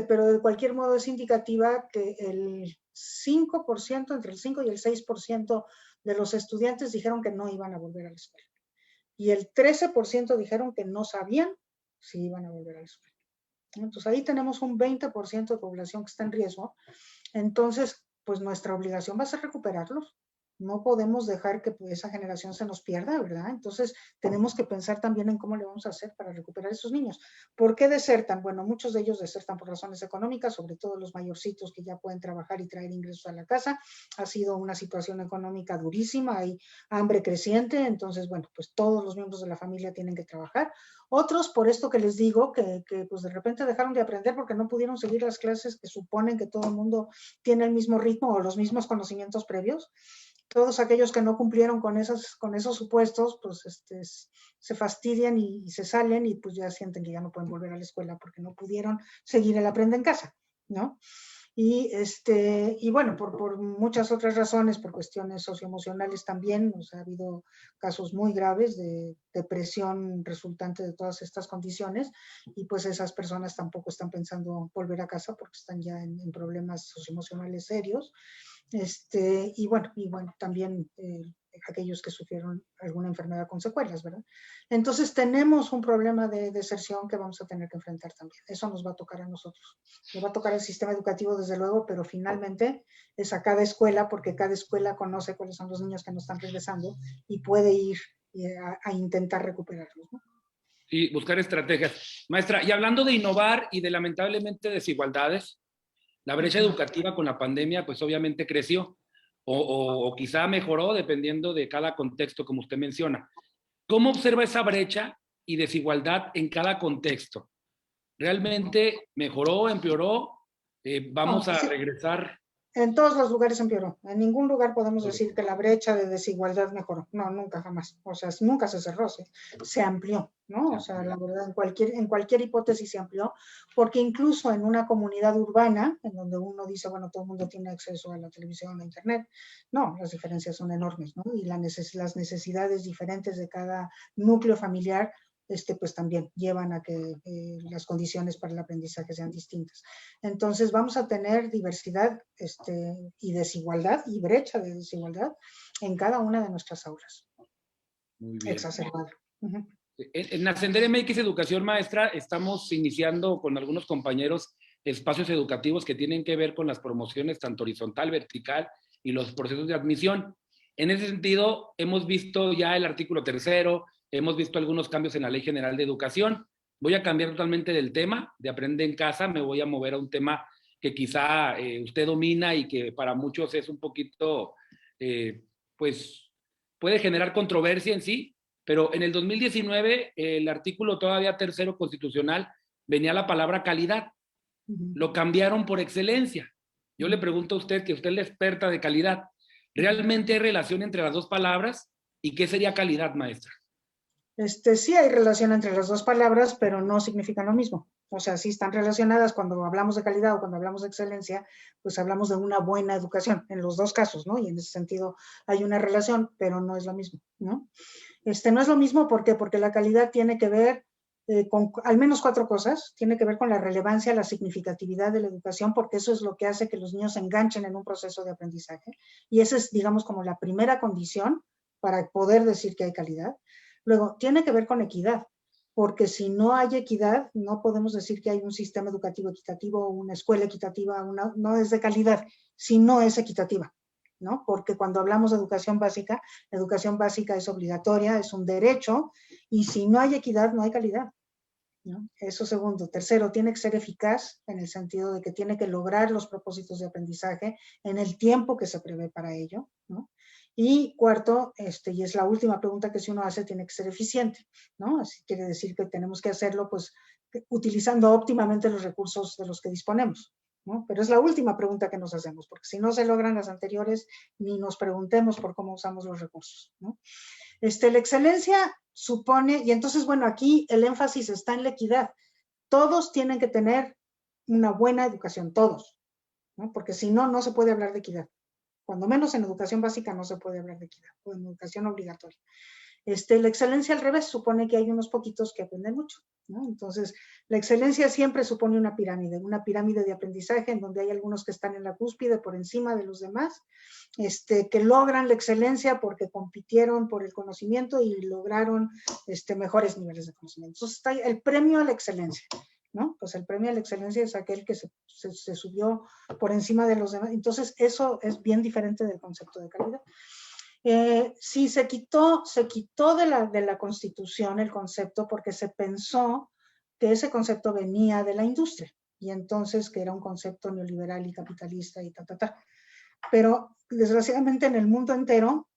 pero de cualquier modo es indicativa que el 5%, entre el 5 y el 6% de los estudiantes dijeron que no iban a volver a la escuela. Y el 13% dijeron que no sabían si iban a volver a la escuela. Entonces ahí tenemos un 20% de población que está en riesgo. Entonces, pues nuestra obligación va a ser recuperarlos. No podemos dejar que pues, esa generación se nos pierda, ¿verdad? Entonces, tenemos que pensar también en cómo le vamos a hacer para recuperar a esos niños. ¿Por qué desertan? Bueno, muchos de ellos desertan por razones económicas, sobre todo los mayorcitos que ya pueden trabajar y traer ingresos a la casa. Ha sido una situación económica durísima, hay hambre creciente, entonces, bueno, pues todos los miembros de la familia tienen que trabajar. Otros, por esto que les digo, que pues de repente dejaron de aprender porque no pudieron seguir las clases que suponen que todo el mundo tiene el mismo ritmo o los mismos conocimientos previos. Todos aquellos que no cumplieron con esos supuestos, pues se fastidian y se salen y pues ya sienten que ya no pueden volver a la escuela porque no pudieron seguir el aprende en casa, ¿no? Y bueno, por muchas otras razones, por cuestiones socioemocionales también, o sea, ha habido casos muy graves de depresión resultante de todas estas condiciones y pues esas personas tampoco están pensando volver a casa porque están ya en problemas socioemocionales serios. Y bueno, también aquellos que sufrieron alguna enfermedad con secuelas, ¿verdad? Entonces tenemos un problema de deserción que vamos a tener que enfrentar también. Eso nos va a tocar a nosotros. Nos va a tocar al sistema educativo, desde luego, pero finalmente es a cada escuela, porque cada escuela conoce cuáles son los niños que no están regresando y puede ir a intentar recuperarlos, ¿no? Y buscar estrategias. Maestra, y hablando de innovar y de lamentablemente desigualdades, La brecha educativa con la pandemia, pues obviamente creció o quizá mejoró dependiendo de cada contexto, como usted menciona. ¿Cómo observa esa brecha y desigualdad en cada contexto? ¿Realmente mejoró, empeoró? ¿Vamos No, a sí, regresar? en todos los lugares empeoró. En ningún lugar podemos decir que la brecha de desigualdad mejoró. No, nunca, jamás. O sea, nunca se cerró, se amplió, ¿no? O sea, la verdad, en cualquier hipótesis se amplió, porque incluso en una comunidad urbana, en donde uno dice, bueno, todo el mundo tiene acceso a la televisión, a internet, no, las diferencias son enormes, ¿no? Y las necesidades diferentes de cada núcleo familiar pues también llevan a que las condiciones para el aprendizaje sean distintas. Entonces vamos a tener diversidad y desigualdad y brecha de desigualdad en cada una de nuestras aulas. Muy bien. Exacerbada. Uh-huh. En Ascender MX Educación Maestra estamos iniciando con algunos compañeros espacios educativos que tienen que ver con las promociones tanto horizontal, vertical y los procesos de admisión. En ese sentido, hemos visto ya el artículo 3º, hemos visto algunos cambios en la Ley General de Educación. Voy a cambiar totalmente del tema de Aprende en Casa, me voy a mover a un tema que quizá usted domina y que para muchos es un poquito, pues, puede generar controversia en sí, pero en el 2019 el artículo todavía 3º constitucional venía la palabra calidad. Lo cambiaron por excelencia. Yo le pregunto a usted, que usted es la experta de calidad, ¿realmente hay relación entre las dos palabras? ¿Y qué sería calidad, maestra? Sí hay relación entre las dos palabras, pero no significan lo mismo. O sea, sí están relacionadas cuando hablamos de calidad o cuando hablamos de excelencia, pues hablamos de una buena educación, en los dos casos, ¿no? Y en ese sentido hay una relación, pero no es lo mismo, ¿no? No es lo mismo, ¿por qué? Porque la calidad tiene que ver con al menos 4 cosas. Tiene que ver con la relevancia, la significatividad de la educación, porque eso es lo que hace que los niños se enganchen en un proceso de aprendizaje. Y esa es, digamos, como la primera condición para poder decir que hay calidad. Luego, tiene que ver con equidad, porque si no hay equidad, no podemos decir que hay un sistema educativo equitativo, una escuela equitativa, no es de calidad, si no es equitativa, ¿no? Porque cuando hablamos de educación básica es obligatoria, es un derecho, y si no hay equidad, no hay calidad, ¿no? Eso segundo. Tercero, tiene que ser eficaz en el sentido de que tiene que lograr los propósitos de aprendizaje en el tiempo que se prevé para ello, ¿no? Y cuarto, y es la última pregunta que si uno hace, tiene que ser eficiente, ¿no? Así quiere decir que tenemos que hacerlo, pues, utilizando óptimamente los recursos de los que disponemos, ¿no? Pero es la última pregunta que nos hacemos, porque si no se logran las anteriores, ni nos preguntemos por cómo usamos los recursos, ¿no? La excelencia supone, y entonces, bueno, aquí el énfasis está en la equidad. Todos tienen que tener una buena educación, todos, ¿no? Porque si no, no se puede hablar de equidad. Cuando menos en educación básica no se puede hablar de equidad, o en educación obligatoria. La excelencia al revés supone que hay unos poquitos que aprenden mucho, ¿no? Entonces, la excelencia siempre supone una pirámide de aprendizaje en donde hay algunos que están en la cúspide por encima de los demás, que logran la excelencia porque compitieron por el conocimiento y lograron mejores niveles de conocimiento. Entonces, está el premio a la excelencia, ¿no? Pues el premio a la excelencia es aquel que se subió por encima de los demás. Entonces, eso es bien diferente del concepto de calidad. Sí, se quitó de la Constitución el concepto porque se pensó que ese concepto venía de la industria y entonces que era un concepto neoliberal y capitalista y Pero desgraciadamente en el mundo entero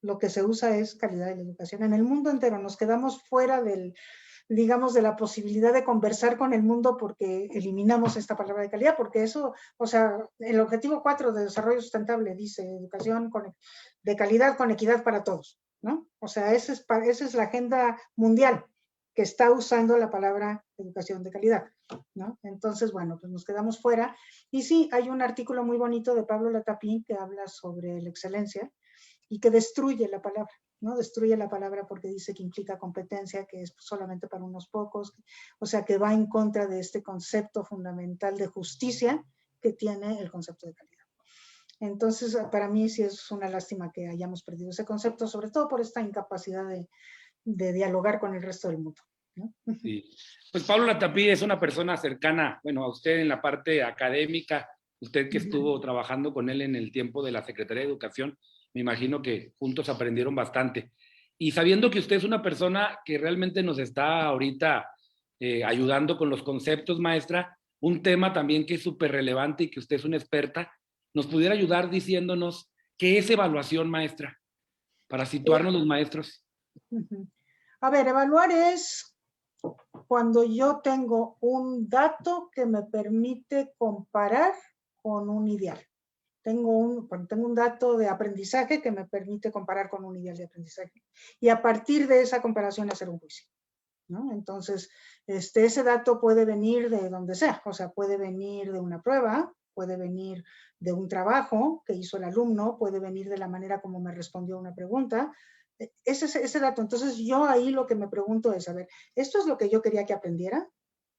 lo que se usa es calidad de la educación. En el mundo entero nos quedamos fuera digamos, de la posibilidad de conversar con el mundo porque eliminamos esta palabra de calidad, porque eso, o sea, el objetivo 4 de desarrollo sustentable dice educación de calidad con equidad para todos, ¿no? O sea, esa es la agenda mundial que está usando la palabra educación de calidad, ¿no? Entonces, bueno, pues nos quedamos fuera. Y sí, hay un artículo muy bonito de Pablo Latapí que habla sobre la excelencia y que destruye la palabra, ¿no? Destruye la palabra porque dice que implica competencia, que es solamente para unos pocos, o sea, que va en contra de este concepto fundamental de justicia que tiene el concepto de calidad. Entonces, para mí sí es una lástima que hayamos perdido ese concepto, sobre todo por esta incapacidad de dialogar con el resto del mundo, ¿no? Sí. Pues Pablo Latapí es una persona cercana, bueno, a usted en la parte académica, usted que estuvo trabajando con él en el tiempo de la Secretaría de Educación, me imagino que juntos aprendieron bastante. Y sabiendo que usted es una persona que realmente nos está ahorita ayudando con los conceptos, maestra, un tema también que es súper relevante y que usted es una experta, ¿nos pudiera ayudar diciéndonos qué es evaluación, maestra, para situarnos los maestros? A ver, evaluar es cuando yo tengo un dato que me permite comparar con un ideal. Cuando tengo un dato de aprendizaje que me permite comparar con un ideal de aprendizaje. Y a partir de esa comparación hacer un juicio, ¿no? Entonces, ese dato puede venir de donde sea, o sea, puede venir de una prueba, puede venir de un trabajo que hizo el alumno, puede venir de la manera como me respondió una pregunta. Ese dato. Entonces, yo ahí lo que me pregunto es, a ver, ¿esto es lo que yo quería que aprendiera?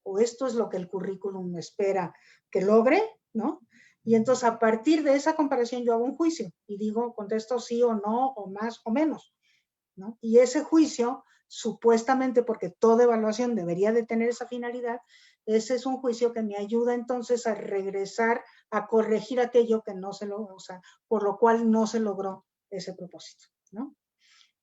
¿O esto es lo que el currículum espera que logre? ¿No? Y entonces, a partir de esa comparación, yo hago un juicio y digo, contesto sí o no, o más o menos, ¿no? Y ese juicio, supuestamente, porque toda evaluación debería de tener esa finalidad, ese es un juicio que me ayuda entonces a regresar, a corregir aquello que no se logró, o sea, por lo cual no se logró ese propósito, ¿no?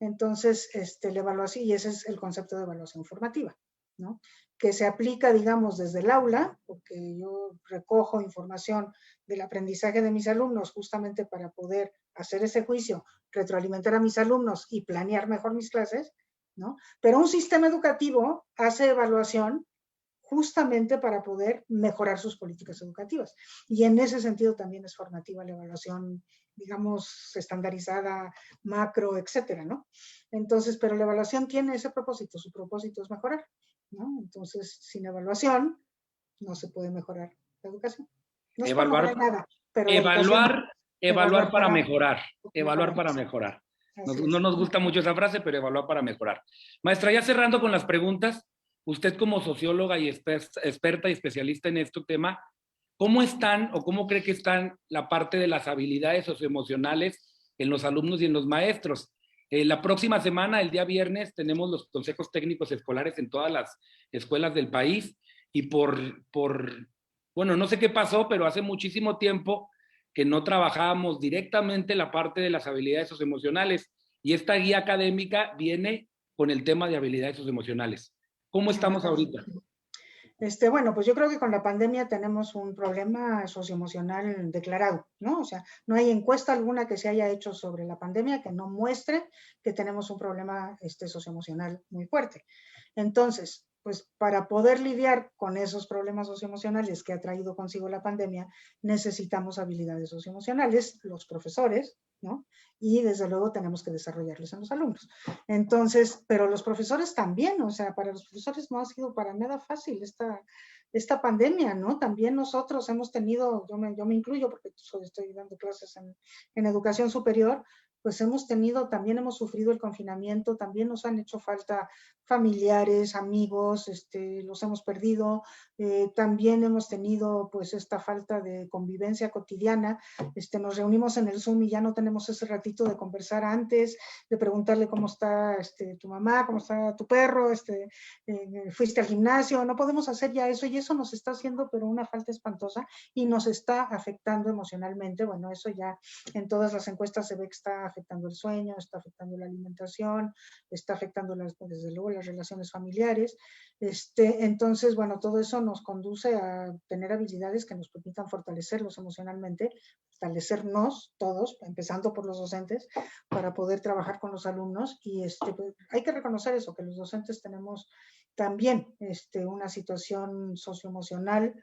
Entonces, la evaluación, y ese es el concepto de evaluación formativa, ¿no? Que se aplica, digamos, desde el aula, porque yo recojo información del aprendizaje de mis alumnos justamente para poder hacer ese juicio, retroalimentar a mis alumnos y planear mejor mis clases, ¿no? Pero un sistema educativo hace evaluación justamente para poder mejorar sus políticas educativas. Y en ese sentido también es formativa la evaluación, digamos, estandarizada, macro, etcétera, ¿no? Entonces, pero la evaluación tiene ese propósito, su propósito es mejorar, ¿no? Entonces, sin evaluación no se puede mejorar la educación. No es por Evaluar, lograr nada, pero la educación, evaluar para mejorar, evaluar mejorar. para mejorar. Así No es. nos gusta mucho esa frase, pero evaluar para mejorar. Maestra, ya cerrando con las preguntas, usted como socióloga y experta y especialista en este tema, ¿cómo están o cómo cree que están la parte de las habilidades socioemocionales en los alumnos y en los maestros? La próxima semana, el día viernes, tenemos los consejos técnicos escolares en todas las escuelas del país y bueno, no sé qué pasó, pero hace muchísimo tiempo que no trabajábamos directamente la parte de las habilidades socioemocionales y esta guía académica viene con el tema de habilidades socioemocionales. ¿Cómo estamos ahorita? Bueno, pues yo creo que con la pandemia tenemos un problema socioemocional declarado, ¿no? O sea, no hay encuesta alguna que se haya hecho sobre la pandemia que no muestre que tenemos un problema socioemocional muy fuerte. Entonces, pues para poder lidiar con esos problemas socioemocionales que ha traído consigo la pandemia, necesitamos habilidades socioemocionales, los profesores, ¿no? Y desde luego tenemos que desarrollarles en los alumnos. Entonces, pero los profesores también, o sea, para los profesores no ha sido para nada fácil esta pandemia, ¿no? También nosotros hemos tenido, yo me incluyo porque estoy dando clases en educación superior, pues también hemos sufrido el confinamiento, también nos han hecho falta familiares, amigos, los hemos perdido, también hemos tenido pues esta falta de convivencia cotidiana, nos reunimos en el Zoom y ya no tenemos ese ratito de conversar antes, de preguntarle cómo está tu mamá, cómo está tu perro, fuiste al gimnasio, no podemos hacer ya eso y eso nos está haciendo pero una falta espantosa y nos está afectando emocionalmente, bueno, eso ya en todas las encuestas se ve que está afectando el sueño, está afectando la alimentación, está afectando desde luego las relaciones familiares, entonces, bueno, todo eso nos conduce a tener habilidades que nos permitan fortalecerlos emocionalmente, fortalecernos todos, empezando por los docentes, para poder trabajar con los alumnos y pues, hay que reconocer eso, que los docentes tenemos también una situación socioemocional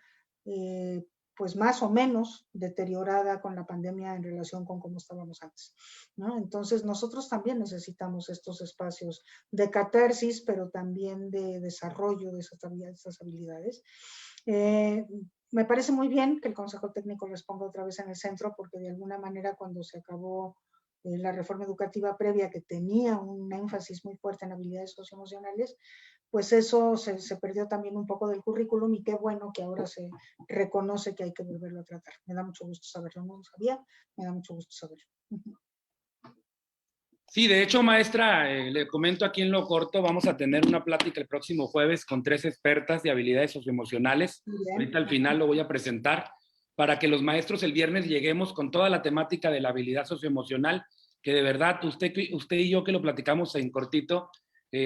pues más o menos deteriorada con la pandemia en relación con cómo estábamos antes, ¿no? Entonces nosotros también necesitamos estos espacios de catarsis, pero también de desarrollo de esas habilidades. Me parece muy bien que el Consejo Técnico les ponga otra vez en el centro, porque de alguna manera cuando se acabó la reforma educativa previa, que tenía un énfasis muy fuerte en habilidades socioemocionales, pues eso se perdió también un poco del currículum y qué bueno que ahora se reconoce que hay que volverlo a tratar. Me da mucho gusto saberlo, no lo sabía, me da mucho gusto saberlo. Sí, de hecho, maestra, le comento aquí en lo corto, vamos a tener una plática el próximo jueves con 3 expertas de habilidades socioemocionales. Ahorita al final lo voy a presentar para que los maestros el viernes lleguemos con toda la temática de la habilidad socioemocional, que de verdad usted y yo que lo platicamos en cortito,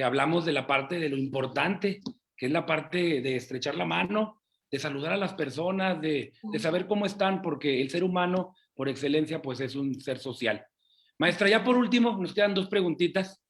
hablamos de la parte de lo importante, que es la parte de estrechar la mano, de saludar a las personas, de saber cómo están, porque el ser humano, por excelencia, pues es un ser social. Maestra, ya por último, nos quedan 2 preguntitas.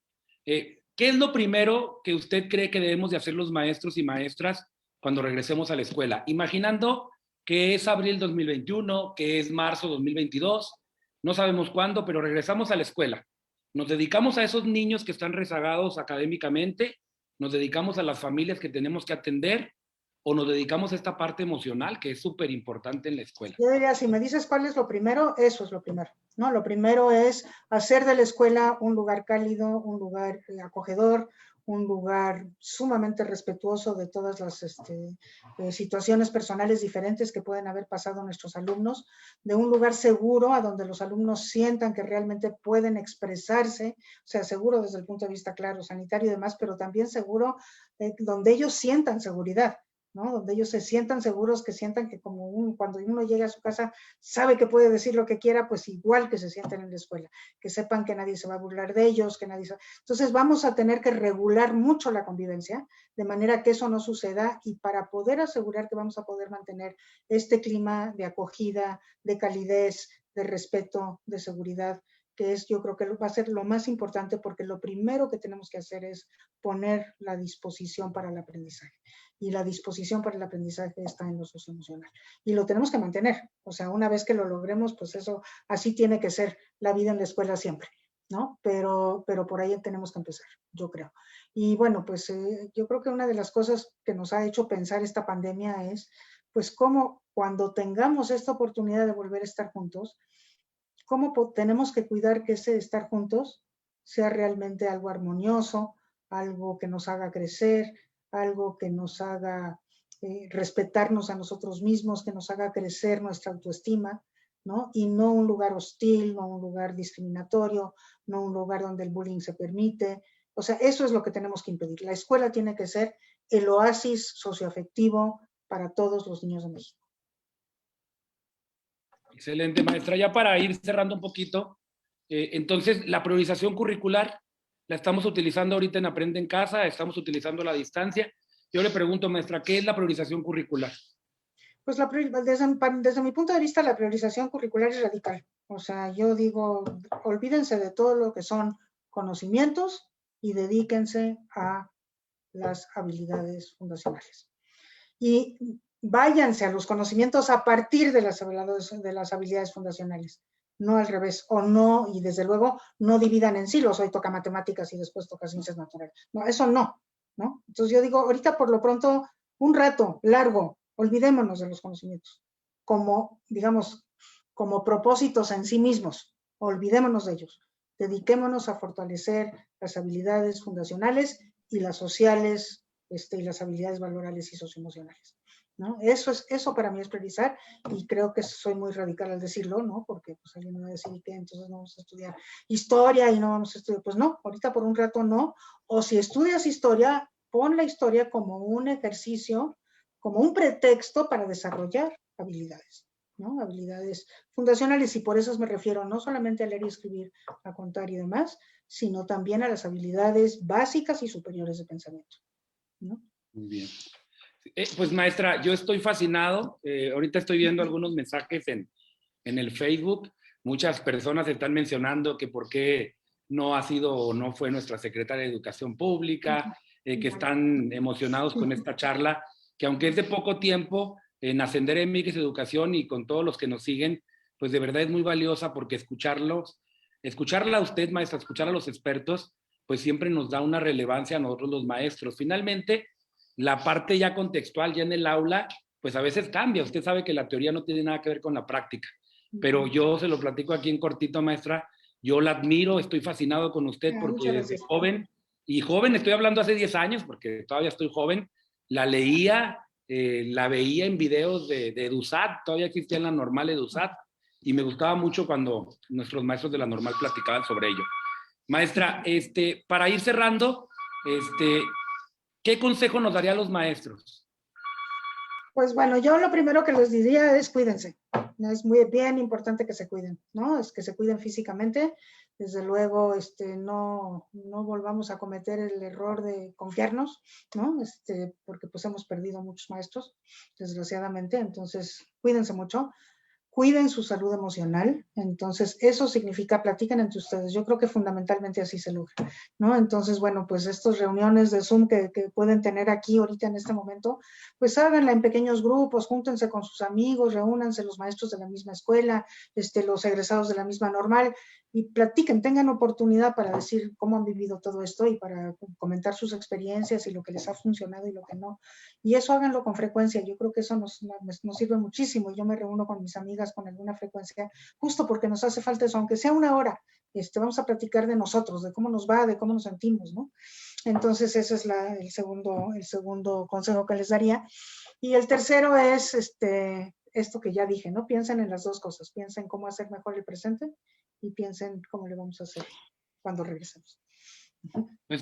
¿Qué es lo primero que usted cree que debemos de hacer los maestros y maestras cuando regresemos a la escuela? Imaginando que es abril 2021, que es marzo 2022, no sabemos cuándo, pero regresamos a la escuela. Nos dedicamos a esos niños que están rezagados académicamente, nos dedicamos a las familias que tenemos que atender, o nos dedicamos a esta parte emocional que es súper importante en la escuela. Yo diría, si me dices cuál es lo primero, eso es lo primero, ¿no? Lo primero es hacer de la escuela un lugar cálido, un lugar acogedor, un lugar sumamente respetuoso de todas las situaciones personales diferentes que pueden haber pasado nuestros alumnos, de un lugar seguro a donde los alumnos sientan que realmente pueden expresarse, o sea, seguro desde el punto de vista, claro, sanitario y demás, pero también seguro donde ellos sientan seguridad, ¿no? Donde ellos se sientan seguros, que sientan que cuando uno llega a su casa sabe que puede decir lo que quiera, pues igual que se sienten en la escuela, que sepan que nadie se va a burlar de ellos, que nadie se... Entonces vamos a tener que regular mucho la convivencia, de manera que eso no suceda, y para poder asegurar que vamos a poder mantener este clima de acogida, de calidez, de respeto, de seguridad, que es, yo creo que va a ser lo más importante, porque lo primero que tenemos que hacer es poner la disposición para el aprendizaje. Y la disposición para el aprendizaje está en lo socioemocional. Y lo tenemos que mantener. O sea, una vez que lo logremos, pues eso, así tiene que ser la vida en la escuela siempre, ¿no? Pero por ahí tenemos que empezar, yo creo. Y bueno, pues yo creo que una de las cosas que nos ha hecho pensar esta pandemia es, pues cómo cuando tengamos esta oportunidad de volver a estar juntos, cómo tenemos que cuidar que ese estar juntos sea realmente algo armonioso, algo que nos haga crecer, algo que nos haga respetarnos a nosotros mismos, que nos haga crecer nuestra autoestima, ¿no? Y no un lugar hostil, no un lugar discriminatorio, no un lugar donde el bullying se permite. O sea, eso es lo que tenemos que impedir. La escuela tiene que ser el oasis socioafectivo para todos los niños de México. Excelente, maestra. Ya para ir cerrando un poquito, entonces la priorización curricular la estamos utilizando ahorita en Aprende en Casa, estamos utilizando la distancia. Yo le pregunto, maestra, ¿qué es la priorización curricular? Pues desde mi punto de vista, la priorización curricular es radical. O sea, yo digo, olvídense de todo lo que son conocimientos y dedíquense a las habilidades fundacionales. Y váyanse a los conocimientos a partir de las habilidades fundacionales, no al revés, o no, y desde luego, no dividan en silos, hoy toca matemáticas y después toca ciencias naturales. No, eso no, ¿no? Entonces yo digo, ahorita por lo pronto, un rato largo, olvidémonos de los conocimientos, como, digamos, como propósitos en sí mismos, olvidémonos de ellos, dediquémonos a fortalecer las habilidades fundacionales y las sociales, y las habilidades valorales y socioemocionales, ¿no? Eso para mí es priorizar, y creo que soy muy radical al decirlo, ¿no? Porque pues alguien me va a decir que entonces no vamos a estudiar historia y no vamos a estudiar, pues no, ahorita por un rato no, o si estudias historia, pon la historia como un ejercicio, como un pretexto para desarrollar habilidades, ¿no? Habilidades fundacionales, y por eso me refiero no solamente a leer y escribir, a contar y demás, sino también a las habilidades básicas y superiores de pensamiento, ¿no? Muy bien. Pues maestra, yo estoy fascinado. Ahorita estoy viendo algunos mensajes en el Facebook. Muchas personas están mencionando que por qué no ha sido o no fue nuestra secretaria de Educación Pública, que están emocionados con esta charla, que aunque es de poco tiempo, en Ascender MX Educación y con todos los que nos siguen, pues de verdad es muy valiosa, porque escucharla a usted, maestra, escuchar a los expertos, pues siempre nos da una relevancia a nosotros los maestros. Finalmente, la parte ya contextual, ya en el aula, pues a veces cambia. Usted sabe que la teoría no tiene nada que ver con la práctica, pero yo se lo platico aquí en cortito, maestra, yo la admiro, estoy fascinado con usted, porque desde joven, y joven, estoy hablando hace 10 años, porque todavía estoy joven, la leía, la veía en videos de EduSat, todavía existía en la normal EduSat, y me gustaba mucho cuando nuestros maestros de la normal platicaban sobre ello. Maestra, para ir cerrando, ¿qué consejo nos daría a los maestros? Pues bueno, yo lo primero que les diría es cuídense. Es muy bien importante que se cuiden, ¿no? Es que se cuiden físicamente, desde luego, no volvamos a cometer el error de confiarnos, ¿no? Porque pues hemos perdido muchos maestros, desgraciadamente. Entonces, cuídense mucho. Cuiden su salud emocional. Entonces, eso significa platiquen entre ustedes. Yo creo que fundamentalmente así se logra, ¿no? Entonces, bueno, pues estas reuniones de Zoom que pueden tener aquí ahorita en este momento, pues háganla en pequeños grupos, júntense con sus amigos, reúnanse los maestros de la misma escuela, los egresados de la misma normal, y platiquen, tengan oportunidad para decir cómo han vivido todo esto y para comentar sus experiencias y lo que les ha funcionado y lo que no. Y eso háganlo con frecuencia. Yo creo que eso nos sirve muchísimo. Yo me reúno con mis amigas con alguna frecuencia, justo porque nos hace falta eso, aunque sea una hora. Vamos a platicar de nosotros, de cómo nos va, de cómo nos sentimos, ¿no? Entonces, ese es el segundo consejo que les daría. Y el tercero es esto que ya dije, ¿no? Piensen en las dos cosas. Piensen cómo hacer mejor el presente y piensen cómo le vamos a hacer cuando regresemos. Pues